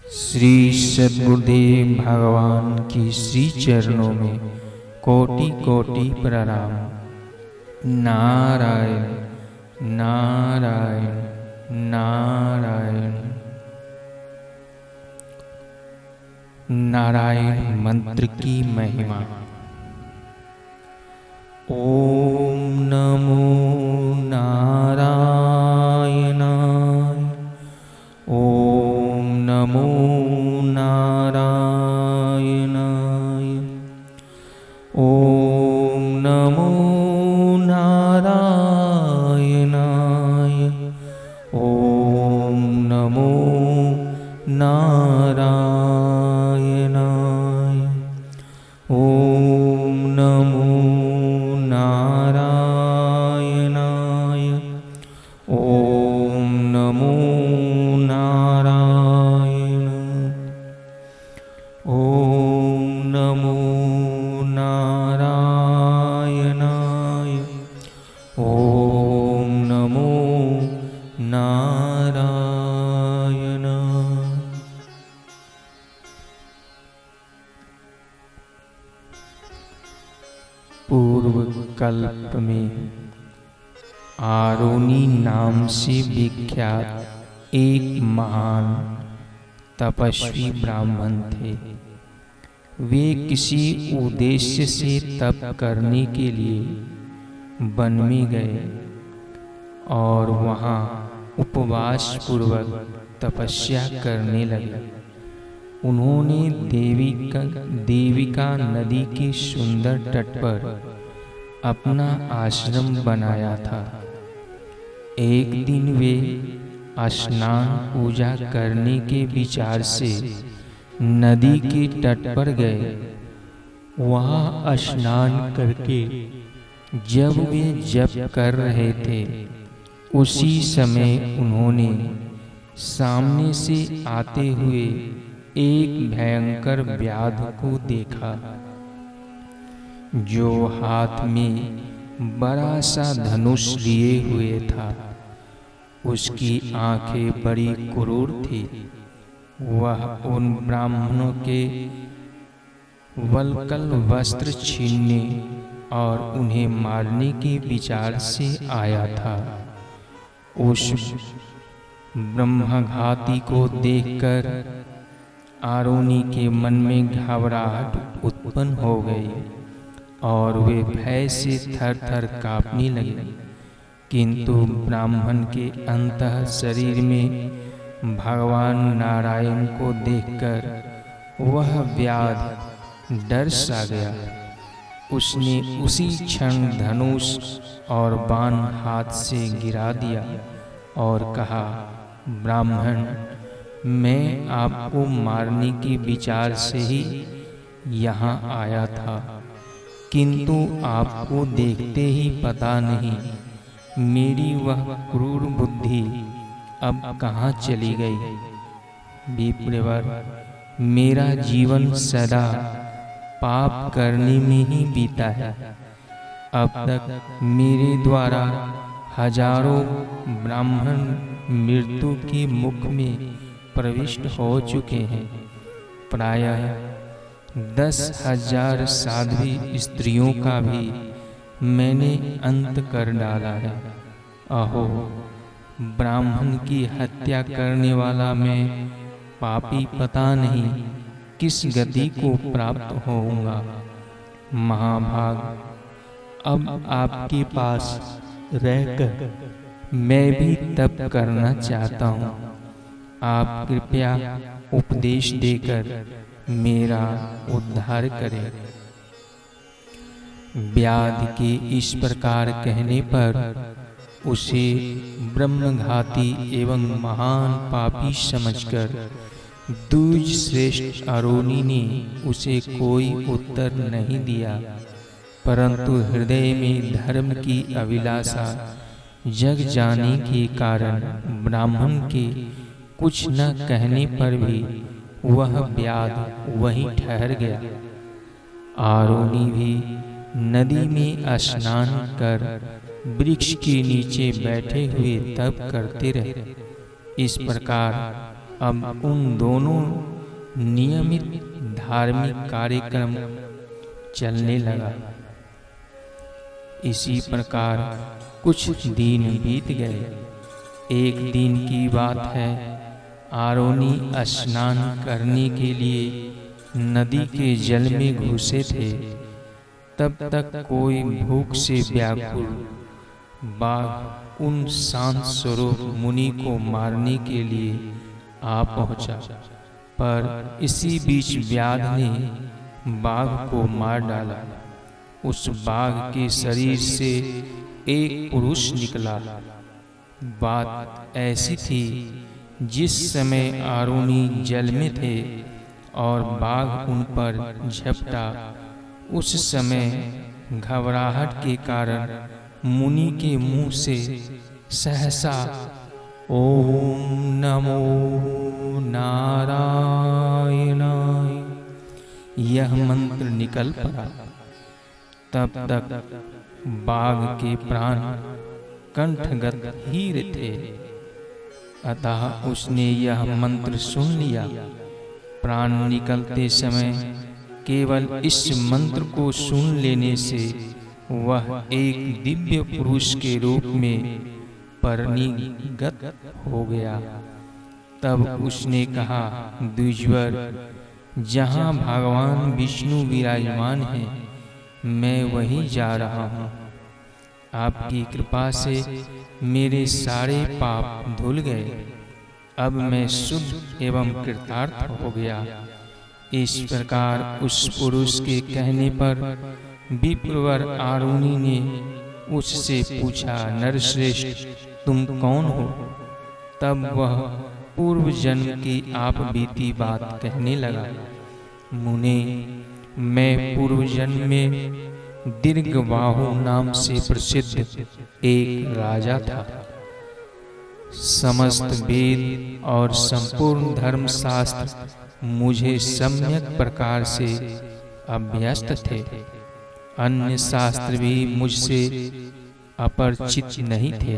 श्री सद्गुरुदेव भगवान की श्री चरणों में कोटि कोटि प्रणाम। नारायण नारायण नारायण। नारायण मंत्र की महिमा। ओम नमो नारायणाय। ओम नमो नारायणाय। ओम नमो नारायणाय। ओम नमो नारायणाय। ओम नमो नारायणाय। ओम नमो नारायण। ओम नमो नारायणाय। ओम नमो नारायण। पूर्व कल्प में आरोनी नाम से विख्यात एक महान तपस्वी ब्राह्मण थे। वे किसी उद्देश्य से तप करने के लिए वन में गए और वहां उपवास पूर्वक तपस्या करने लगे। उन्होंने देविका नदी के सुंदर तट पर अपना आश्रम बनाया था। एक दिन वे स्नान पूजा करने के विचार से नदी के तट पर गए। वहां स्नान करके जब वे जप कर रहे थे, उसी समय उन्होंने सामने से आते हुए एक भयंकर व्याध को देखा, जो हाथ में बड़ा सा धनुष लिए हुए था। उसकी आंखें बड़ी क्रूर थी। वह उन ब्राह्मणों के वल्कल वस्त्र छीनने और उन्हें मारने के विचार से आया था। उस ब्रह्मघाती को देखकर आरोनी के मन में घबराहट उत्पन्न हो गई और वे भय से थर थर कांपने लगे। किंतु ब्राह्मण के अंतः शरीर में भगवान नारायण को देखकर वह व्याध डर सा गया। उसने उसी क्षण धनुष और बाण हाथ से गिरा दिया और कहा, ब्राह्मण, मैं आपको मारने के विचार से ही यहाँ आया था, किंतु आपको देखते ही पता नहीं मेरी वह क्रूर बुद्धि अब कहाँ चली गई। विप्रवर, मेरा जीवन सदा पाप करने में ही बीता है। अब तक मेरे द्वारा हजारों ब्राह्मण मृत्यु के मुख में प्रविष्ट हो चुके हैं। प्रायः 10,000 साध्वी स्त्रियों का भी मैंने अंत कर डाला है। अहो, ब्राह्मण की हत्या करने वाला मैं पापी पता नहीं किस गति को प्राप्त होऊंगा। महाभाग, अब आपके पास रहकर मैं भी तप करना चाहता हूँ। आप कृपया उपदेश देकर मेरा उद्धार करें। व्याध के इस प्रकार कहने पर उसे ब्रह्मघाती एवं महान पापी समझकर दूज श्रेष्ठ आरोनी ने उसे कोई उत्तर नहीं दिया, परंतु हृदय में धर्म की अभिलाषा जग जाने के कारण ब्राह्मण के कुछ न कहने पर भी वह व्याध वहीं ठहर गया। आरोनी भी नदी में स्नान कर वृक्ष के नीचे बैठे हुए तप करते रहे। इस प्रकार अब उन दोनों नियमित धार्मिक कार्यक्रम चलने लगा। इसी प्रकार कुछ दिन बीत गए। एक दिन की बात है, आरोनी स्नान करने के लिए नदी के जल में घुसे थे। तब तक कोई भूख से व्याकुल बाघ उन शांत स्वरूप मुनि को मारने के लिए आ पहुंचा, पर इसी बीच व्याध ने बाघ को मार डाला। उस बाघ के शरीर से एक पुरुष निकला। बात ऐसी थी, जिस समय आरोनी जल में थे और बाघ उन पर झपटा, उस समय घबराहट के कारण मुनि के मुंह से सहसा ओम नमो नारायणाय यह मंत्र निकल पड़ा। तब तक बाघ के प्राण कंठगत ही थे, अतः उसने यह मंत्र सुन लिया। प्राण निकलते समय केवल इस मंत्र को सुन लेने से वह एक दिव्य पुरुष के रूप में परिणत हो गया। तब उसने कहा, द्विजवर, जहाँ भगवान विष्णु विराजमान हैं, मैं वहीं जा रहा हूँ। आपकी कृपा से मेरे सारे पाप धुल गए। अब मैं शुद्ध एवं कृतार्थ हो गया। इस प्रकार उस पुरुष के कहने पर विप्रवर आरुणि ने उससे पूछा, नरश्रेष्ठ, तुम कौन हो? तब वह पूर्व जन्म की आप बीती बात कहने लगा। मुने, मैं पूर्व जन्म में दीर्घबाहु नाम से प्रसिद्ध एक राजा था। समस्त वेद और संपूर्ण धर्मशास्त्र मुझे सम्यक प्रकार से अभ्यस्त थे। अन्य शास्त्र भी मुझसे अपरिचित नहीं थे,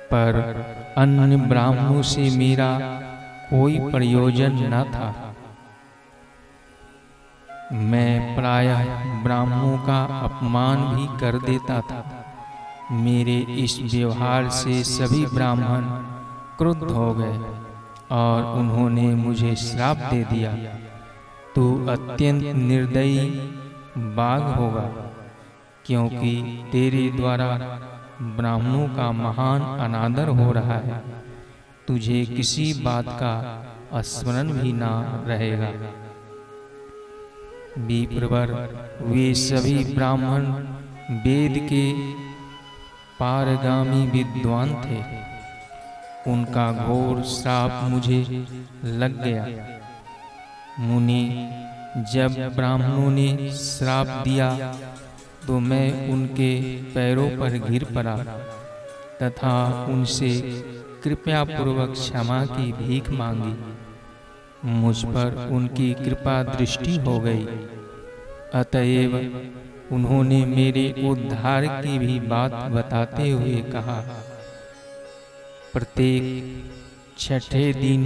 पर अन्य ब्राह्मणों से मेरा कोई प्रयोजन न था। मैं प्रायः ब्राह्मणों का अपमान भी कर देता था। मेरे इस व्यवहार से सभी ब्राह्मण क्रुद्ध हो गए और उन्होंने मुझे श्राप दे दिया। तू अत्यंत निर्दयी बाघ होगा, क्योंकि तेरे द्वारा ब्राह्मणों का महान अनादर हो रहा है। तुझे किसी बात का स्मरण भी ना रहेगा। विप्रवर, वे सभी ब्राह्मण वेद के पारगामी विद्वान थे। उनका घोर श्राप मुझे लग गया। मुनि, जब ब्राह्मणों ने श्राप दिया तो मैं उनके पैरों पर गिर पड़ा तथा उनसे कृपया पूर्वक क्षमा की भीख मांगी। मुझ पर उनकी कृपा दृष्टि हो गई। अतएव उन्होंने मेरे उद्धार की भी बात बताते हुए कहा, प्रत्येक छठे दिन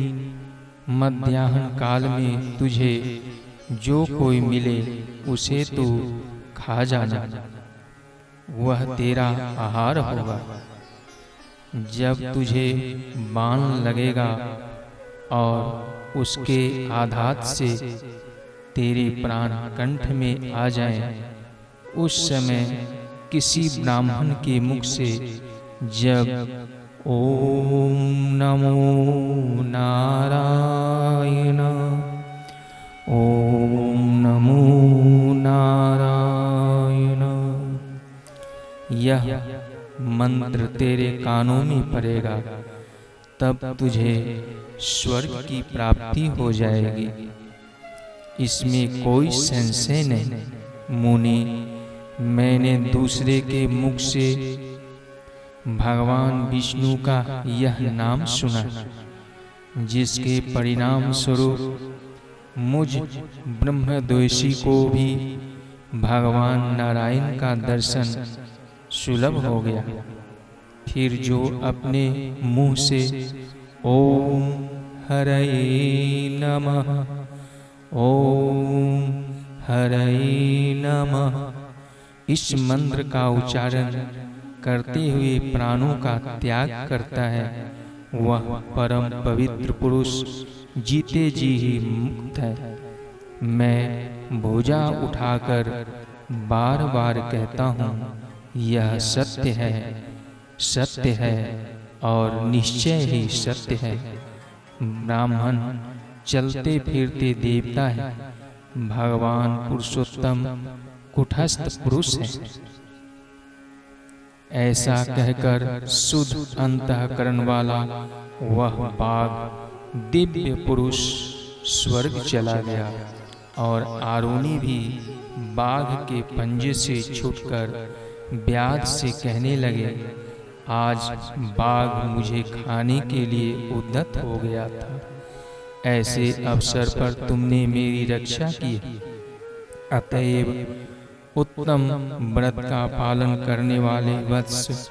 मध्याह्न काल में तुझे जो कोई मिले उसे तू खा जाना, वह तेरा आहार होगा। जब तुझे बाण लगेगा और उसके आघात से तेरे प्राण कंठ में आ जाएं, उस समय किसी ब्राह्मण के मुख से जब ओम नमो नारायण, ओम नमो नारायण यह मंत्र तेरे कानों में पड़ेगा, तब तुझे स्वर्ग की प्राप्ति हो जाएगी। इसमें कोई संशय नहीं। मुनि, मैंने दूसरे के मुख से भगवान विष्णु का यह नाम सुना, जिसके परिणाम स्वरूप मुझ ब्रह्मद्वेषी को भी भगवान नारायण का दर्शन सुलभ हो गया। फिर जो अपने मुंह से ओम हरये नमः। ओम हरये नमः। इस मंत्र का उच्चारण करते हुए प्राणों का त्याग करता है, वह परम पवित्र पुरुष जीते जी ही मुक्त है। मैं भुजा उठाकर बार बार कहता हूँ, यह सत्य है, सत्य है और निश्चय ही सत्य है। ब्राह्मण चलते फिरते देवता है, भगवान पुरुषोत्तम कुटस्थ पुरुष है। ऐसा कहकर शुद्ध अंतःकरण वाला वह बाघ दिव्य पुरुष स्वर्ग चला गया और आरुणि भी बाघ के पंजे से छूटकर व्याध से कहने लगे, आज बाघ मुझे खाने के लिए उद्यत हो गया था। ऐसे अवसर पर तुमने मेरी रक्षा की, अतएव उत्तम व्रत का पालन करने वाले वत्स,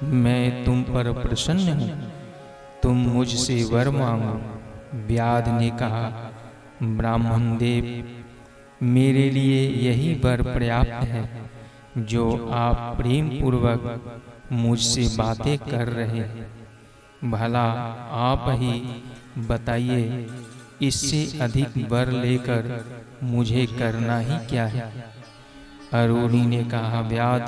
मैं तुम पर प्रसन्न हूँ, तुम मुझसे वर मांगो। व्याध ने कहा, ब्राह्मण देव, मेरे लिए यही वर पर्याप्त है जो आप प्रेम पूर्वक मुझसे बातें कर रहे हैं। भला आप ही बताइए, इससे अधिक वर लेकर मुझे करना ही क्या है। आरुणि ने कहा, व्याध,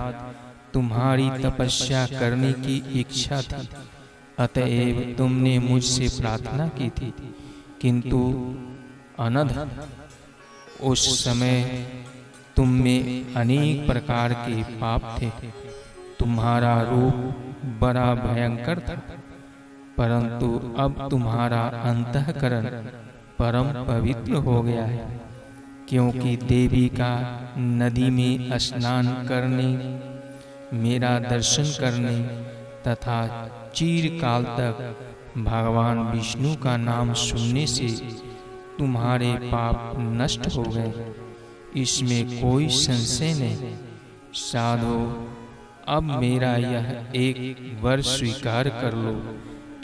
तुम्हारी तपस्या करने की इच्छा थी, अतएव तुमने मुझसे प्रार्थना की थी, किंतु अनध उस समय तुम में अनेक प्रकार के पाप थे। तुम्हारा रूप बड़ा भयंकर था, परंतु अब तुम्हारा अंतःकरण परम पवित्र हो गया है, क्योंकि देवी का नदी में स्नान करने, मेरा दर्शन करने तथा चिरकाल तक भगवान विष्णु का नाम सुनने से तुम्हारे पाप नष्ट हो गए, इसमें कोई संशय नहीं। साधो, अब मेरा यह एक वर स्वीकार कर लो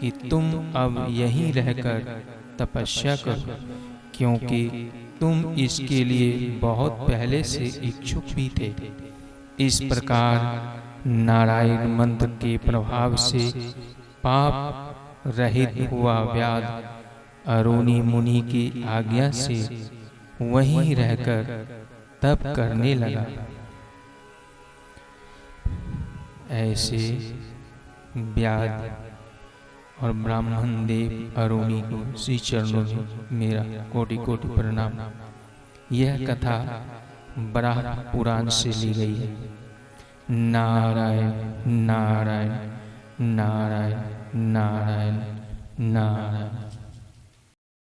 कि तुम अब यहीं रहकर तपस्या करो, क्योंकि तुम इसके लिए बहुत पहले से इच्छुक भी थे। इस प्रकार नारायण मंत्र के प्रभाव से पाप रहित हुआ व्याध आरुणि मुनि की आज्ञा से वहीं रहकर तप करने लगा। ऐसे व्याध और ब्राह्मण देव आरुणि को श्री चरणों में मेरा कोटि कोटि प्रणाम। यह कथा बराह पुराण से ली गई है। नारायण नारायण नारायण नारायण नारायण।